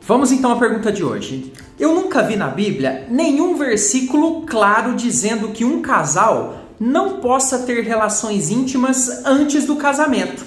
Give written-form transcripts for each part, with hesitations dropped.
Vamos então à pergunta de hoje. Eu nunca vi na Bíblia nenhum versículo claro dizendo que um casal não possa ter relações íntimas antes do casamento.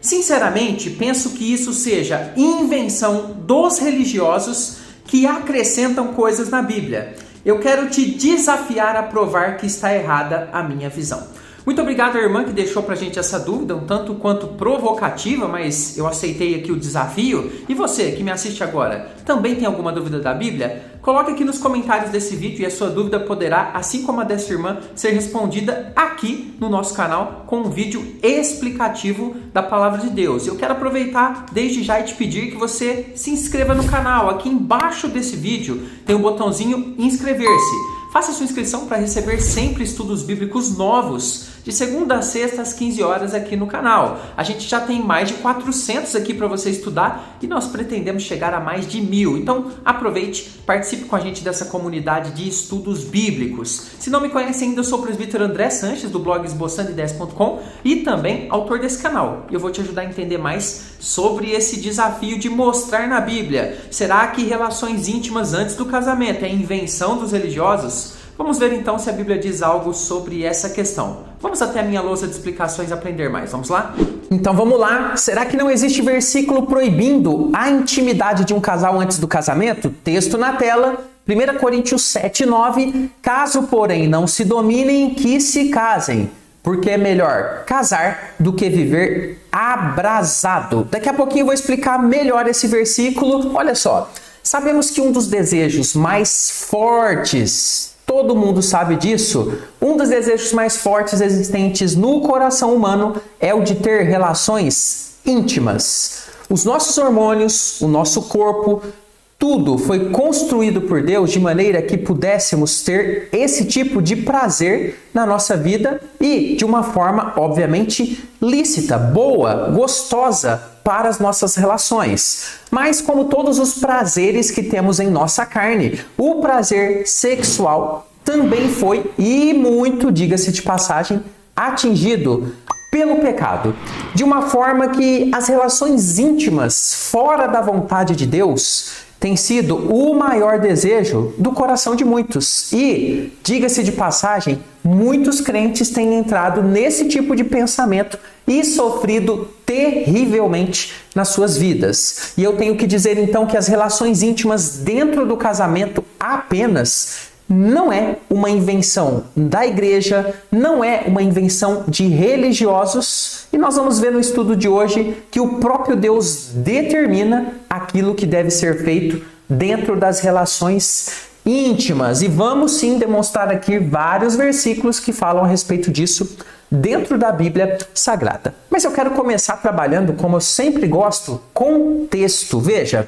Sinceramente, penso que isso seja invenção dos religiosos que acrescentam coisas na Bíblia. Eu quero te desafiar a provar que está errada a minha visão. Muito obrigado à irmã que deixou pra gente essa dúvida, um tanto quanto provocativa, mas eu aceitei aqui o desafio. E você que me assiste agora, também tem alguma dúvida da Bíblia? Coloque aqui nos comentários desse vídeo e a sua dúvida poderá, assim como a dessa irmã, ser respondida aqui no nosso canal com um vídeo explicativo da Palavra de Deus. Eu quero aproveitar desde já e te pedir que você se inscreva no canal. Aqui embaixo desse vídeo tem o botãozinho inscrever-se. Faça sua inscrição para receber sempre estudos bíblicos novos, de segunda a sexta às 15 horas aqui no canal. A gente já tem mais de 400 aqui para você estudar e nós pretendemos chegar a mais de 1000. Então aproveite, participe com a gente dessa comunidade de estudos bíblicos. Se não me conhece ainda, eu sou o presbítero André Sanches, do blog esboçandoideias.com e também autor desse canal. Eu vou te ajudar a entender mais sobre esse desafio de mostrar na Bíblia. Será que relações íntimas antes do casamento é invenção dos religiosos? Vamos ver então se a Bíblia diz algo sobre essa questão. Vamos até a minha lousa de explicações aprender mais. Vamos lá? Então vamos lá. Será que não existe versículo proibindo a intimidade de um casal antes do casamento? Texto na tela. 1 Coríntios 7:9. Caso, porém, não se dominem, que se casem, porque é melhor casar do que viver abrasado. Daqui a pouquinho eu vou explicar melhor esse versículo. Olha só. Sabemos que um dos desejos mais fortes, todo mundo sabe disso, um dos desejos mais fortes existentes no coração humano é o de ter relações íntimas. Os nossos hormônios, o nosso corpo, tudo foi construído por Deus de maneira que pudéssemos ter esse tipo de prazer na nossa vida e de uma forma, obviamente, lícita, boa, gostosa para as nossas relações. Mas como todos os prazeres que temos em nossa carne, o prazer sexual também foi, e muito, diga-se de passagem, atingido pelo pecado. De uma forma que as relações íntimas fora da vontade de Deus tem sido o maior desejo do coração de muitos. E, diga-se de passagem, muitos crentes têm entrado nesse tipo de pensamento e sofrido terrivelmente nas suas vidas. E eu tenho que dizer então que as relações íntimas dentro do casamento apenas não é uma invenção da igreja, não é uma invenção de religiosos, e nós vamos ver no estudo de hoje que o próprio Deus determina aquilo que deve ser feito dentro das relações íntimas. E vamos sim demonstrar aqui vários versículos que falam a respeito disso dentro da Bíblia Sagrada. Mas eu quero começar trabalhando, como eu sempre gosto, com texto. Veja,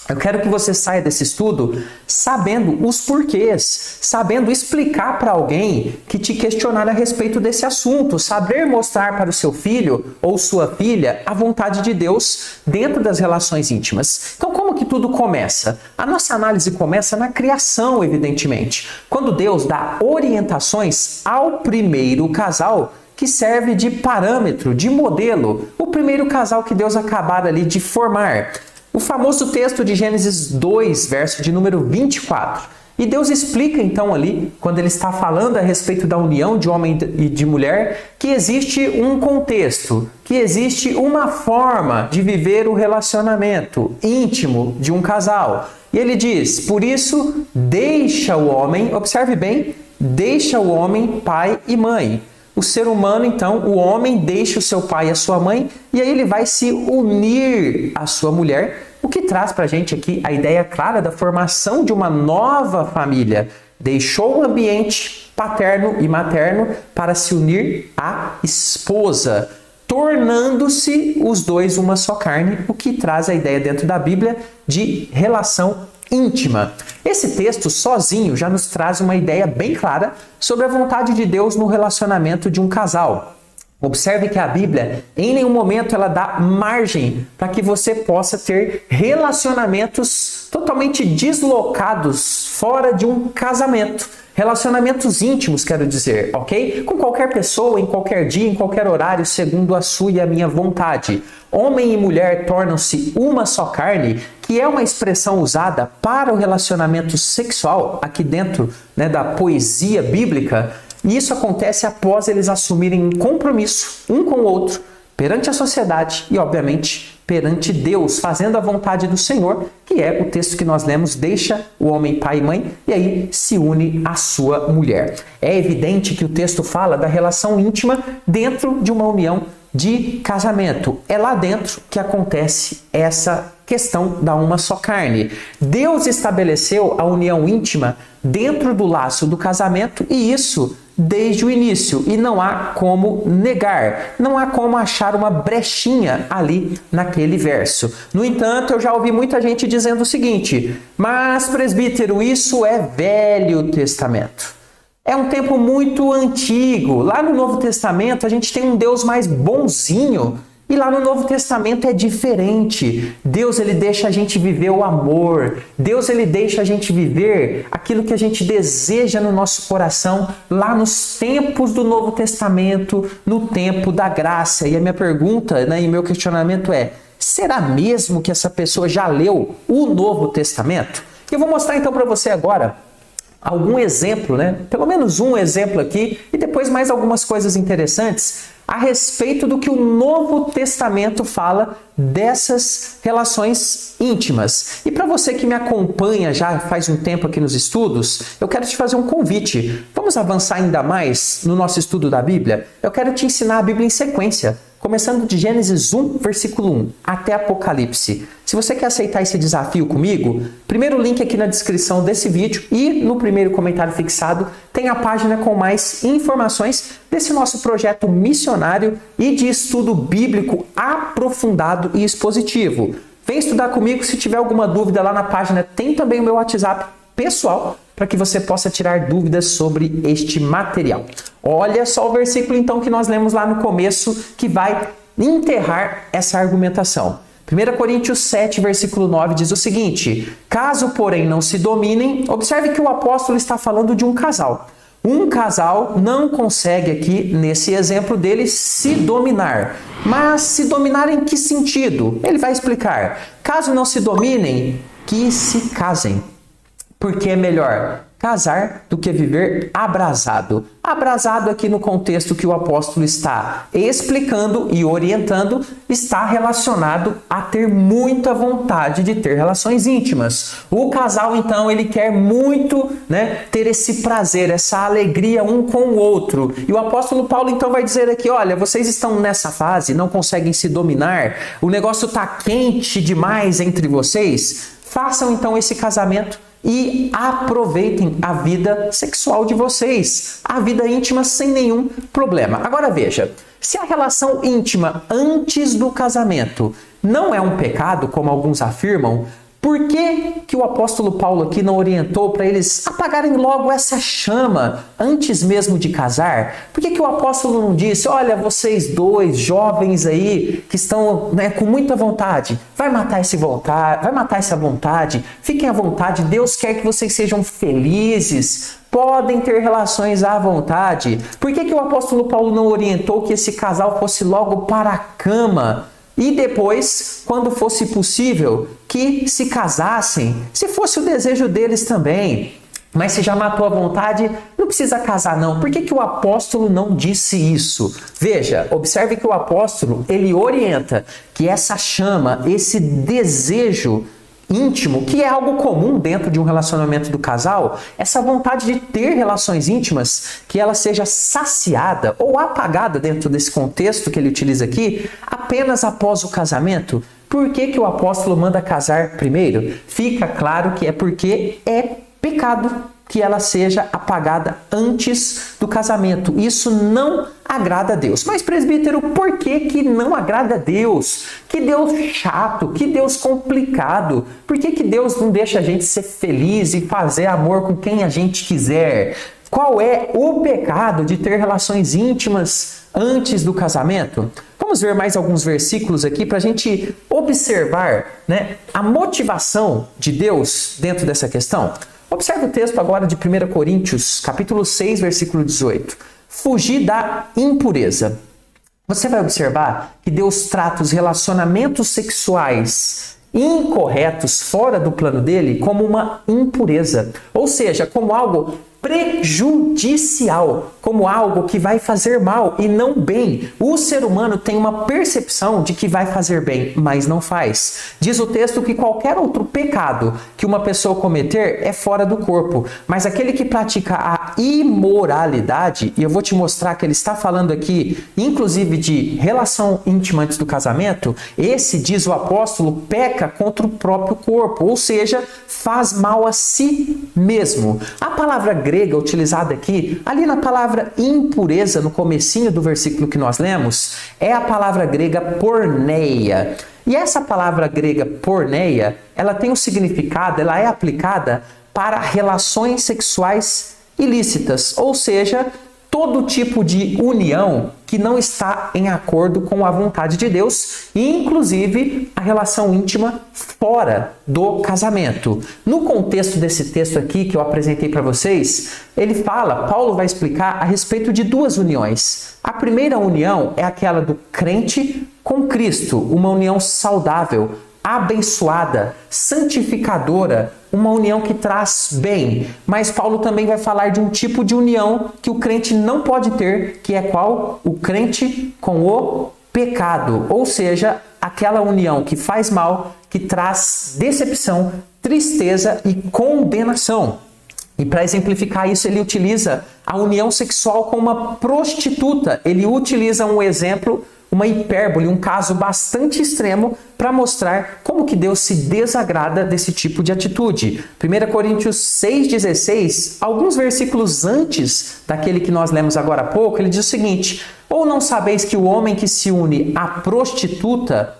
eu quero que você saia desse estudo sabendo os porquês, sabendo explicar para alguém que te questionar a respeito desse assunto, saber mostrar para o seu filho ou sua filha a vontade de Deus dentro das relações íntimas. Então, como que tudo começa? A nossa análise começa na criação, evidentemente, quando Deus dá orientações ao primeiro casal que serve de parâmetro, de modelo, o primeiro casal que Deus acabara ali de formar. O famoso texto de Gênesis 2, verso de número 24. E Deus explica então ali, quando ele está falando a respeito da união de homem e de mulher, que existe um contexto, que existe uma forma de viver o relacionamento íntimo de um casal. E ele diz, por isso, deixa o homem, observe bem, deixa o homem pai e mãe. O ser humano, então, o homem deixa o seu pai e a sua mãe e aí ele vai se unir à sua mulher, o que traz para a gente aqui a ideia clara da formação de uma nova família. Deixou o ambiente paterno e materno para se unir à esposa, tornando-se os dois uma só carne, o que traz a ideia dentro da Bíblia de relação íntima. Esse texto sozinho já nos traz uma ideia bem clara sobre a vontade de Deus no relacionamento de um casal. Observe que a Bíblia, em nenhum momento, ela dá margem para que você possa ter relacionamentos totalmente deslocados fora de um casamento. Relacionamentos íntimos, quero dizer, ok? Com qualquer pessoa, em qualquer dia, em qualquer horário, segundo a sua e a minha vontade. Homem e mulher tornam-se uma só carne, que é uma expressão usada para o relacionamento sexual, aqui dentro, né, da poesia bíblica. E isso acontece após eles assumirem um compromisso um com o outro, perante a sociedade e, obviamente, perante Deus, fazendo a vontade do Senhor, que é o texto que nós lemos, deixa o homem pai e mãe, e aí se une à sua mulher. É evidente que o texto fala da relação íntima dentro de uma união de casamento. É lá dentro que acontece essa questão da uma só carne. Deus estabeleceu a união íntima dentro do laço do casamento, e isso desde o início, e não há como negar, não há como achar uma brechinha ali naquele verso. No entanto, eu já ouvi muita gente dizendo o seguinte: mas presbítero, isso é Velho Testamento. É um tempo muito antigo. Lá no Novo Testamento a gente tem um Deus mais bonzinho. E lá no Novo Testamento é diferente. Deus, ele deixa a gente viver o amor. Deus, ele deixa a gente viver aquilo que a gente deseja no nosso coração lá nos tempos do Novo Testamento, no tempo da graça. E a minha pergunta, né, e meu questionamento é: será mesmo que essa pessoa já leu o Novo Testamento? Eu vou mostrar então para você agora algum exemplo, né? Pelo menos um exemplo aqui, e depois mais algumas coisas interessantes a respeito do que o Novo Testamento fala dessas relações íntimas. E para você que me acompanha já faz um tempo aqui nos estudos, eu quero te fazer um convite. Vamos avançar ainda mais no nosso estudo da Bíblia? Eu quero te ensinar a Bíblia em sequência, começando de Gênesis 1, versículo 1, até Apocalipse. Se você quer aceitar esse desafio comigo, primeiro link aqui na descrição desse vídeo e no primeiro comentário fixado tem a página com mais informações desse nosso projeto missionário e de estudo bíblico aprofundado e expositivo. Vem estudar comigo. Se tiver alguma dúvida lá na página, tem também o meu WhatsApp pessoal para que você possa tirar dúvidas sobre este material. Olha só o versículo então que nós lemos lá no começo, que vai enterrar essa argumentação. 1 Coríntios 7, versículo 9 diz o seguinte: caso, porém, não se dominem, observe que o apóstolo está falando de um casal. Um casal não consegue aqui, nesse exemplo dele, se dominar. Mas se dominar em que sentido? Ele vai explicar. Caso não se dominem, que se casem. Porque é melhor casar do que viver abrasado. Abrasado aqui no contexto que o apóstolo está explicando e orientando, está relacionado a ter muita vontade de ter relações íntimas. O casal, então, ele quer muito, né, ter esse prazer, essa alegria um com o outro. E o apóstolo Paulo, então, vai dizer aqui: olha, vocês estão nessa fase, não conseguem se dominar, o negócio está quente demais entre vocês, façam, então, esse casamento e aproveitem a vida sexual de vocês, a vida íntima sem nenhum problema. Agora veja, se a relação íntima antes do casamento não é um pecado, como alguns afirmam, por que o apóstolo Paulo aqui não orientou para eles apagarem logo essa chama antes mesmo de casar? Por que o apóstolo não disse: olha, vocês dois jovens aí que estão, né, com muita vontade, vai matar essa vontade, fiquem à vontade, Deus quer que vocês sejam felizes, podem ter relações à vontade. Por que o apóstolo Paulo não orientou que esse casal fosse logo para a cama? E depois, quando fosse possível, que se casassem, se fosse o desejo deles também. Mas se já matou a vontade, não precisa casar não. Por que o apóstolo não disse isso? Veja, observe que o apóstolo, ele orienta que essa chama, esse desejo íntimo, que é algo comum dentro de um relacionamento do casal, essa vontade de ter relações íntimas, que ela seja saciada ou apagada dentro desse contexto que ele utiliza aqui, apenas após o casamento. Por que o apóstolo manda casar primeiro? Fica claro que é porque é pecado que ela seja apagada antes do casamento. Isso não agrada a Deus. Mas, presbítero, por que não agrada a Deus? Que Deus chato, que Deus complicado. Por que Deus não deixa a gente ser feliz e fazer amor com quem a gente quiser? Qual é o pecado de ter relações íntimas antes do casamento? Vamos ver mais alguns versículos aqui para a gente observar, né, a motivação de Deus dentro dessa questão. Observe o texto agora de 1 Coríntios, capítulo 6, versículo 18. Fugir da impureza. Você vai observar que Deus trata os relacionamentos sexuais incorretos, fora do plano dele, como uma impureza. Ou seja, como algo prejudicial, como algo que vai fazer mal e não bem. O ser humano tem uma percepção de que vai fazer bem, mas não faz. Diz o texto que qualquer outro pecado que uma pessoa cometer é fora do corpo, mas aquele que pratica a imoralidade, e eu vou te mostrar que ele está falando aqui, inclusive de relação íntima antes do casamento, esse, diz o apóstolo, peca contra o próprio corpo, ou seja, faz mal a si mesmo. A palavra grega utilizada aqui, ali na palavra impureza, no comecinho do versículo que nós lemos, é a palavra grega porneia. E essa palavra grega porneia, ela tem um significado, ela é aplicada para relações sexuais ilícitas, ou seja, todo tipo de união que não está em acordo com a vontade de Deus, inclusive a relação íntima fora do casamento. No contexto desse texto aqui que eu apresentei para vocês, Paulo vai explicar a respeito de duas uniões. A primeira união é aquela do crente com Cristo, uma união saudável, abençoada, santificadora, uma união que traz bem. Mas Paulo também vai falar de um tipo de união que o crente não pode ter, que é qual? O crente com o pecado. Ou seja, aquela união que faz mal, que traz decepção, tristeza e condenação. E para exemplificar isso, ele utiliza a união sexual com uma prostituta. Ele utiliza um exemplo, uma hipérbole, um caso bastante extremo para mostrar como que Deus se desagrada desse tipo de atitude. 1 Coríntios 6,16, alguns versículos antes daquele que nós lemos agora há pouco, ele diz o seguinte: ou não sabeis que o homem que se une à prostituta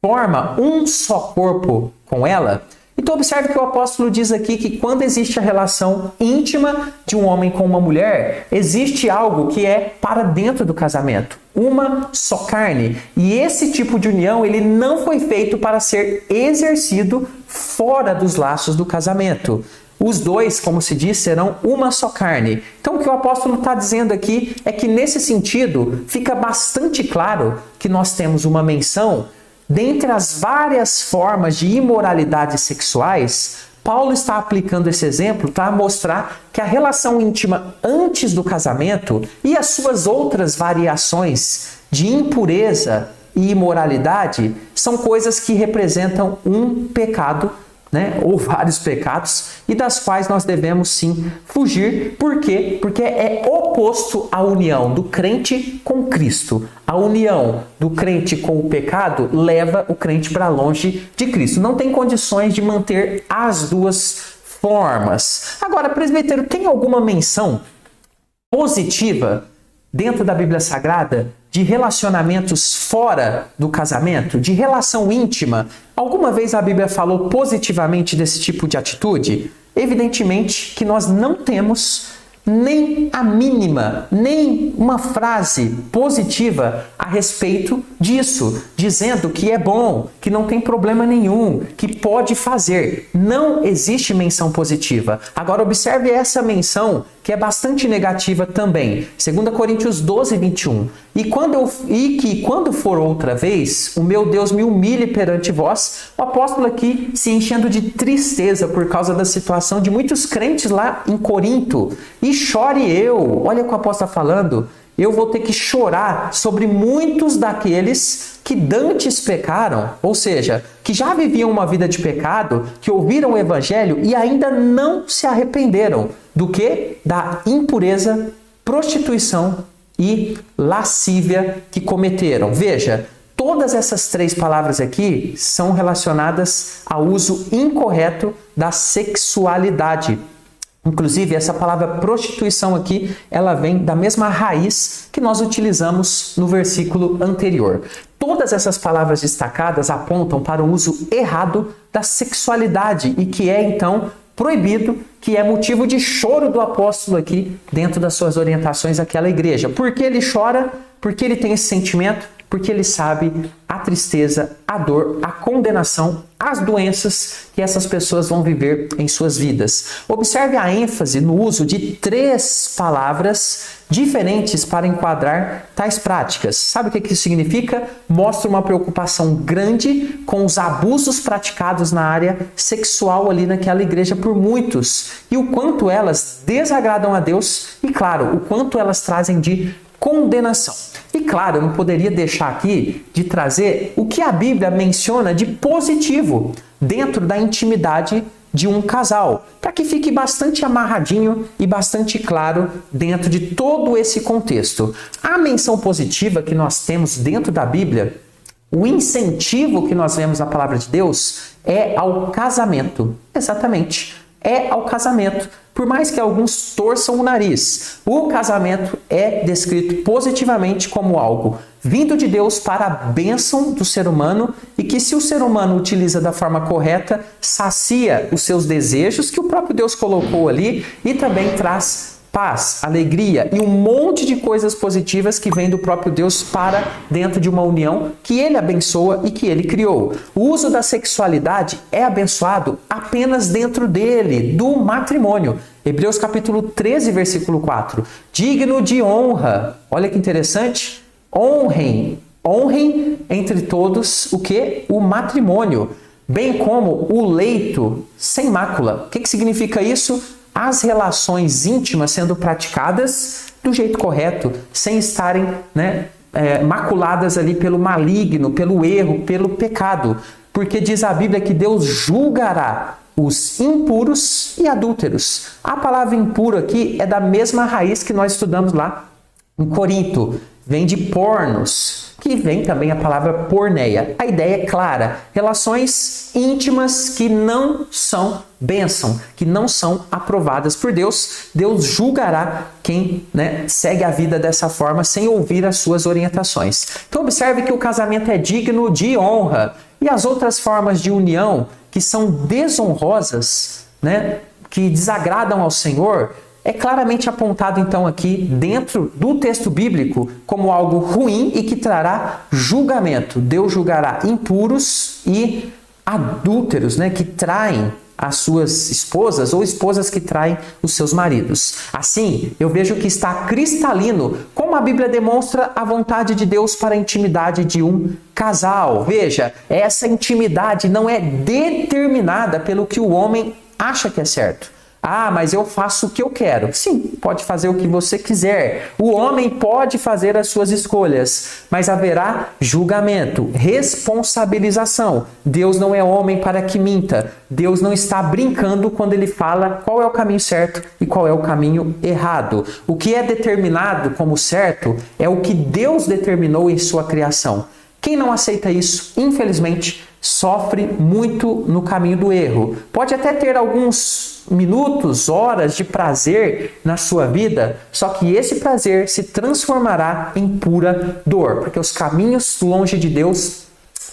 forma um só corpo com ela? Então observe que o apóstolo diz aqui que quando existe a relação íntima de um homem com uma mulher, existe algo que é para dentro do casamento, uma só carne. E esse tipo de união, ele não foi feito para ser exercido fora dos laços do casamento. Os dois, como se diz, serão uma só carne. Então o que o apóstolo está dizendo aqui é que nesse sentido fica bastante claro que nós temos uma menção. Dentre as várias formas de imoralidades sexuais, Paulo está aplicando esse exemplo para mostrar que a relação íntima antes do casamento e as suas outras variações de impureza e imoralidade são coisas que representam um pecado, né, ou vários pecados, e das quais nós devemos sim fugir. Por quê? Porque é oposto à união do crente com Cristo. A união do crente com o pecado leva o crente para longe de Cristo. Não tem condições de manter as duas formas. Agora, presbítero, tem alguma menção positiva dentro da Bíblia Sagrada de relacionamentos fora do casamento, de relação íntima? Alguma vez a Bíblia falou positivamente desse tipo de atitude? Evidentemente que nós não temos nem a mínima, nem uma frase positiva a respeito disso, dizendo que é bom, que não tem problema nenhum, que pode fazer. Não existe menção positiva. Agora observe essa menção que é bastante negativa também. 2 Coríntios 12, 21. E que quando for outra vez, o meu Deus me humilhe perante vós. O apóstolo aqui se enchendo de tristeza por causa da situação de muitos crentes lá em Corinto. E chore eu. Olha o que o apóstolo está falando. Eu vou ter que chorar sobre muitos daqueles que dantes pecaram, ou seja, que já viviam uma vida de pecado, que ouviram o evangelho e ainda não se arrependeram. Do que? Da impureza, prostituição e lascívia que cometeram. Veja, todas essas três palavras aqui são relacionadas ao uso incorreto da sexualidade. Inclusive, essa palavra prostituição aqui, ela vem da mesma raiz que nós utilizamos no versículo anterior. Todas essas palavras destacadas apontam para o uso errado da sexualidade e que é, então, proibido, que é motivo de choro do apóstolo aqui dentro das suas orientações àquela igreja. Por que ele chora? Porque ele tem esse sentimento? porque ele sabe a tristeza, a dor, a condenação, as doenças que essas pessoas vão viver em suas vidas. Observe a ênfase no uso de 3 palavras diferentes para enquadrar tais práticas. Sabe o que isso significa? Mostra uma preocupação grande com os abusos praticados na área sexual ali naquela igreja por muitos e o quanto elas desagradam a Deus e, claro, o quanto elas trazem de condenação. E claro, eu não poderia deixar aqui de trazer o que a Bíblia menciona de positivo dentro da intimidade de um casal, para que fique bastante amarradinho e bastante claro dentro de todo esse contexto. A menção positiva que nós temos dentro da Bíblia, o incentivo que nós vemos na palavra de Deus é ao casamento. Exatamente, é ao casamento. Por mais que alguns torçam o nariz, o casamento é descrito positivamente como algo vindo de Deus para a bênção do ser humano e que, se o ser humano utiliza da forma correta, sacia os seus desejos que o próprio Deus colocou ali e também traz paz, alegria e um monte de coisas positivas que vem do próprio Deus para dentro de uma união que ele abençoa e que ele criou. O uso da sexualidade é abençoado apenas dentro dele, do matrimônio. Hebreus capítulo 13, versículo 4. Digno de honra. Olha que interessante. Honrem entre todos o que? O matrimônio, bem como o leito sem mácula. O que significa isso? As relações íntimas sendo praticadas do jeito correto, sem estarem maculadas ali pelo maligno, pelo erro, pelo pecado. Porque diz a Bíblia que Deus julgará os impuros e adúlteros. A palavra impuro aqui é da mesma raiz que nós estudamos lá em Corinto. Vem de pornos, que vem também a palavra porneia. A ideia é clara: relações íntimas que não são bênção, que não são aprovadas por Deus. Deus julgará quem segue a vida dessa forma sem ouvir as suas orientações. Então observe que o casamento é digno de honra. E as outras formas de união que são desonrosas, que desagradam ao Senhor, é claramente apontado então aqui dentro do texto bíblico como algo ruim e que trará julgamento. Deus julgará impuros e adúlteros, que traem as suas esposas ou esposas que traem os seus maridos. Assim, eu vejo que está cristalino como a Bíblia demonstra a vontade de Deus para a intimidade de um casal. Veja, essa intimidade não é determinada pelo que o homem acha que é certo. Ah, mas eu faço o que eu quero. Sim, pode fazer o que você quiser. O homem pode fazer as suas escolhas, mas haverá julgamento, responsabilização. Deus não é homem para que minta. Deus não está brincando quando ele fala qual é o caminho certo e qual é o caminho errado. O que é determinado como certo é o que Deus determinou em sua criação. Quem não aceita isso, infelizmente, sofre muito no caminho do erro. Pode até ter alguns minutos, horas de prazer na sua vida, só que esse prazer se transformará em pura dor, porque os caminhos longe de Deus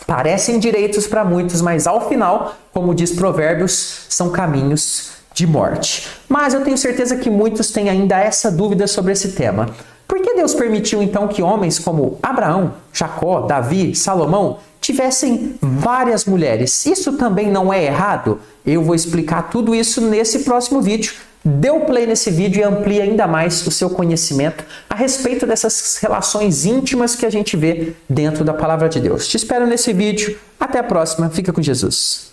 parecem direitos para muitos, mas ao final, como diz Provérbios, são caminhos de morte. Mas eu tenho certeza que muitos têm ainda essa dúvida sobre esse tema. Por que Deus permitiu então que homens como Abraão, Jacó, Davi, Salomão tivessem várias mulheres? Isso também não é errado? Eu vou explicar tudo isso nesse próximo vídeo. Dê o play nesse vídeo e amplie ainda mais o seu conhecimento a respeito dessas relações íntimas que a gente vê dentro da palavra de Deus. Te espero nesse vídeo. Até a próxima. Fica com Jesus.